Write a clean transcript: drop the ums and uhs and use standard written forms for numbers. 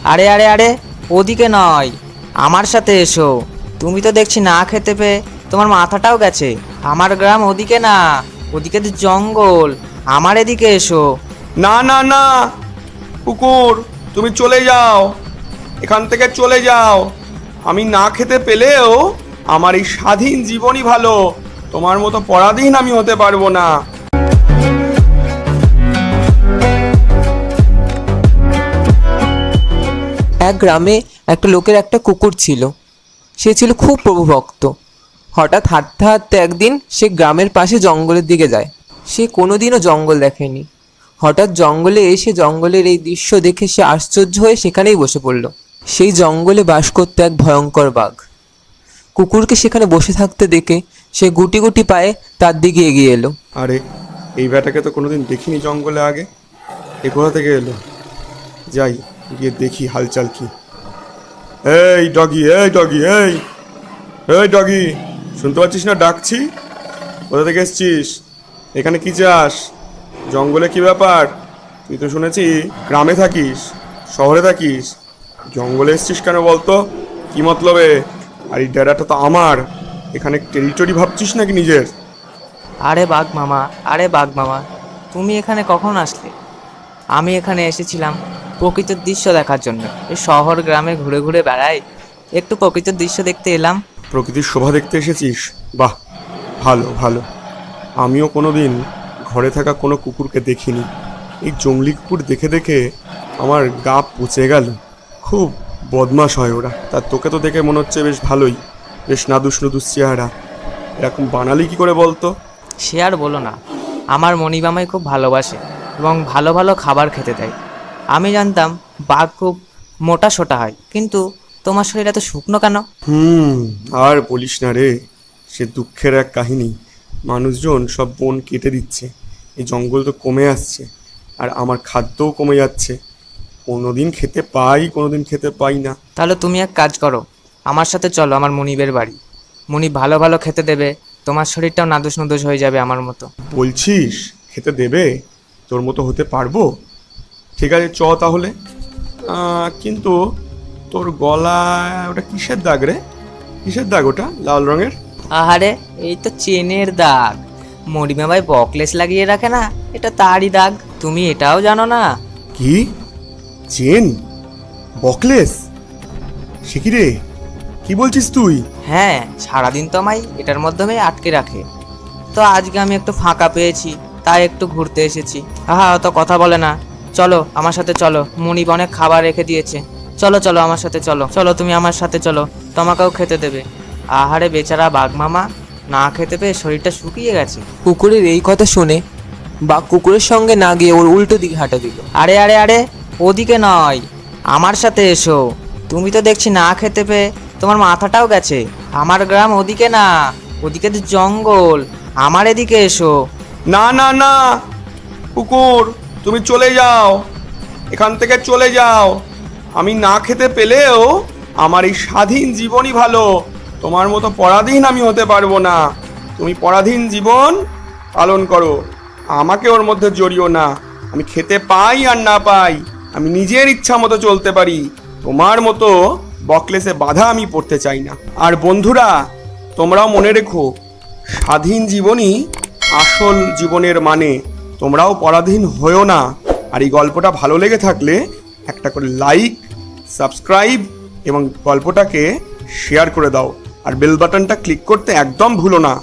আরে আরে আরে, ওদিকে নয়, আমার সাথে এসো। তুমি তো দেখছি না খেতে পেয়ে তোমার মাথাটাও গেছে। আমার গ্রাম ওদিকে না, ওদিকে তো জঙ্গল। আমার এদিকে এসো। না না না, কুকুর, তুমি চলে যাও, এখান থেকে চলে যাও। আমি না খেতে পেলেও আমার এই স্বাধীন জীবনই ভালো। তোমার মতো পরাধীন আমি হতে পারবো না। এক গ্রামে একটা লোকের একটা কুকুর ছিল। সে ছিল খুব প্রভুভক্ত। হঠাৎ হাঁটতে হাঁটতে একদিন সে গ্রামের পাশে জঙ্গলের দিকে যায়। সে কোনোদিনও জঙ্গল দেখেনি। হঠাৎ জঙ্গলে এসে জঙ্গলের এই দৃশ্য দেখে সে আশ্চর্য হয়ে সেখানেই বসে পড়ল। সেই জঙ্গলে বাস করত এক ভয়ঙ্কর বাঘ। কুকুরকে সেখানে বসে থাকতে দেখে সে গুটি গুটি পায়ে তার দিকে এগিয়ে এলো। আরে, এই ব্যাটাকে তো কোনোদিন দেখিনি জঙ্গলে আগে। এ কোথা থেকে এলো? যাই গিয়ে দেখি হালচাল কি। এই ডগি, এই ডগি, এই এই ডগি, শুনতে পাচ্ছিস না ডাকছি? কোথা থেকে এসছিস? এখানে কি চাস? জঙ্গলে কি ব্যাপার? তুই তো শুনেছি গ্রামে থাকিস, শহরে থাকিস, জঙ্গলে এসছিস কেন বলতো? কি মতলবে? আর এই ডেরাটা তো আমার। এখানে টেরিটরি ভাবছিস নাকি নিজের? আরে বাঘ মামা, আরে বাঘ মামা, তুমি এখানে কখন আসলে? আমি এখানে এসেছিলাম প্রকৃতির দৃশ্য দেখার জন্য। এই শহর গ্রামে ঘুরে ঘুরে বেড়াই, একটু প্রকৃতির দৃশ্য দেখতে এলাম। প্রকৃতির শোভা দেখতে এসেছিস? বাহ, ভালো ভালো। আমিও কোনোদিন ঘরে থাকা কোনো কুকুরকে দেখিনি। এই জংলি কুকুর দেখে দেখে আমার গা পচে গেল। খুব বদমাশ হয় ওরা। তা তোকে তো দেখে মনে হচ্ছে বেশ ভালোই, বেশ নাদুস নুদুস চেহারা। এরকম বানালি কি করে বলতো? সে আর বলো না, আমার মণিমামাই খুব ভালোবাসে এবং ভালো ভালো খাবার খেতে দেয়। আমি জানতাম বাঘ খুব মোটা সোটা হয়, কিন্তু তোমার শরীর এত শুকনো কেন? আর বলিস না রে, সে দুঃখের এক কাহিনী। মানুষজন সব বন কেটে দিচ্ছে, এই জঙ্গল তো কমে আসছে, আর আমার খাদ্যও কমে যাচ্ছে। কোনোদিন খেতে পাই, কোনোদিন খেতে পাই না। তাহলে তুমি এক কাজ করো, আমার সাথে চলো আমার মনিবের বাড়ি। মনিব ভালো ভালো খেতে দেবে, তোমার শরীরটাও নাদুস নুদুস হয়ে যাবে আমার মতো। বলছিস খেতে দেবে? তোর মতো হতে পারবো? ঠিক আছে, চ তাহলে। কিন্তু তোর গলায় ওটা কিসের দাগ রে? কিসের দাগ ওটা লাল রঙের? আহারে, এই তো চেনের দাগ। মরিমামাই বকলেস লাগিয়ে রাখে না, এটা তারই দাগ। তুমি এটাও জানো না? কি? চেন? বকলেস? সে কি রে, কি বলছিস তুই? হ্যাঁ, সারাদিন তো আমায় এটার মাধ্যমে আটকে রাখে। তো আজকে আমি একটু ফাঁকা পেয়েছি, তাই একটু ঘুরতে এসেছি। আহা, অত কথা বলে না, চলো আমার সাথে চলো। মনিব অনেক খাবার রেখে দিয়েছে। চলো চলো আমার সাথে চলো, চলো তুমি আমার সাথে চলো, তোমাকেও খেতে দেবে। আহারে বেচারা বাঘ মামা, না খেতে পেয়ে শরীরটা শুকিয়ে গেছে। কুকুরের এই কথা শুনে বাঘ কুকুরের সঙ্গে না গিয়ে ওর উল্টো দিকে হাঁটা দিল। আরে আরে আরে, ওদিকে নয়, আমার সাথে এসো। তুমি তো দেখছি না খেতে পেয়ে তোমার মাথাটাও গেছে। আমার গ্রাম ওদিকে না, ওদিকে তো জঙ্গল। আমার এদিকে এসো। না না না, কুকুর, তুমি চলে যাও, এখান থেকে চলে যাও। আমি না খেতে পেলেও আমার এই স্বাধীন জীবনই ভালো। তোমার মতো পরাধীন আমি হতে পারবো না। তুমি পরাধীন জীবন পালন করো, আমাকে ওর মধ্যে জড়িও না। আমি খেতে পাই আর না পাই, আমি নিজের ইচ্ছা মতো চলতে পারি। তোমার মতো বকলেসে বাধা আমি পড়তে চাই না। আর বন্ধুরা, তোমরাও মনে রেখো, স্বাধীন জীবনই আসল জীবনের মানে। তোমরাও পরাধীন হয়েও না। আর এই গল্পটা ভালো লেগে থাকলে একটা করে লাইক, সাবস্ক্রাইব এবং গল্পটাকে শেয়ার করে দাও। আর বেল বাটনটা ক্লিক করতে একদম ভুলো না।